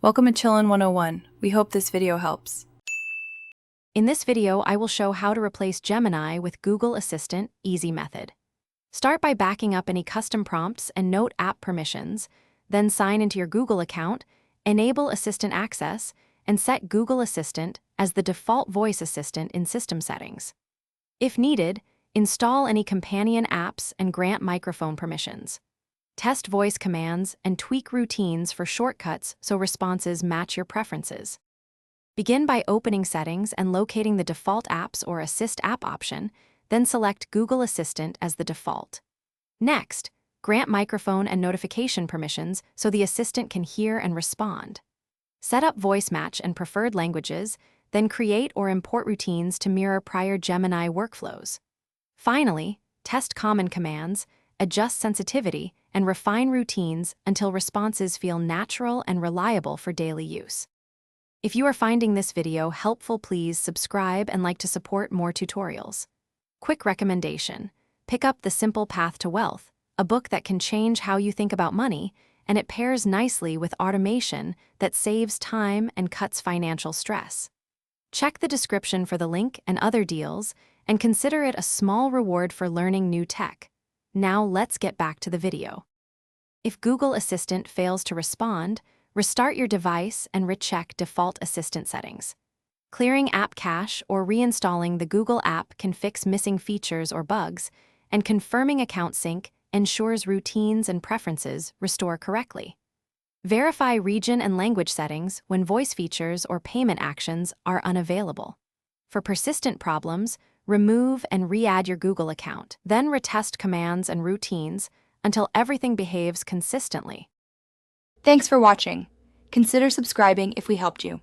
Welcome to Chillin' 101. We hope this video helps. In this video, I will show how to replace Gemini with Google Assistant Easy Method. Start by backing up any custom prompts and note app permissions, then sign into your Google account, enable Assistant access, and set Google Assistant as the default voice assistant in system settings. If needed, install any companion apps and grant microphone permissions. Test voice commands and tweak routines for shortcuts so responses match your preferences. Begin by opening settings and locating the default apps or Assist app option, then select Google Assistant as the default. Next, grant microphone and notification permissions so the assistant can hear and respond. Set up voice match and preferred languages, then create or import routines to mirror prior Gemini workflows. Finally, test common commands, adjust sensitivity, and refine routines until responses feel natural and reliable for daily use. If you are finding this video helpful, please subscribe and like to support more tutorials. Quick recommendation: pick up The Simple Path to Wealth, a book that can change how you think about money, and it pairs nicely with automation that saves time and cuts financial stress. Check the description for the link and other deals, and consider it a small reward for learning new tech. Now let's get back to the video. If Google Assistant fails to respond, restart your device and recheck default assistant settings. Clearing app cache or reinstalling the Google app can fix missing features or bugs, and confirming account sync ensures routines and preferences restore correctly. Verify region and language settings when voice features or payment actions are unavailable. For persistent problems, remove and re-add your Google account, then retest commands and routines until everything behaves consistently. Thanks for watching. Consider subscribing if we helped you.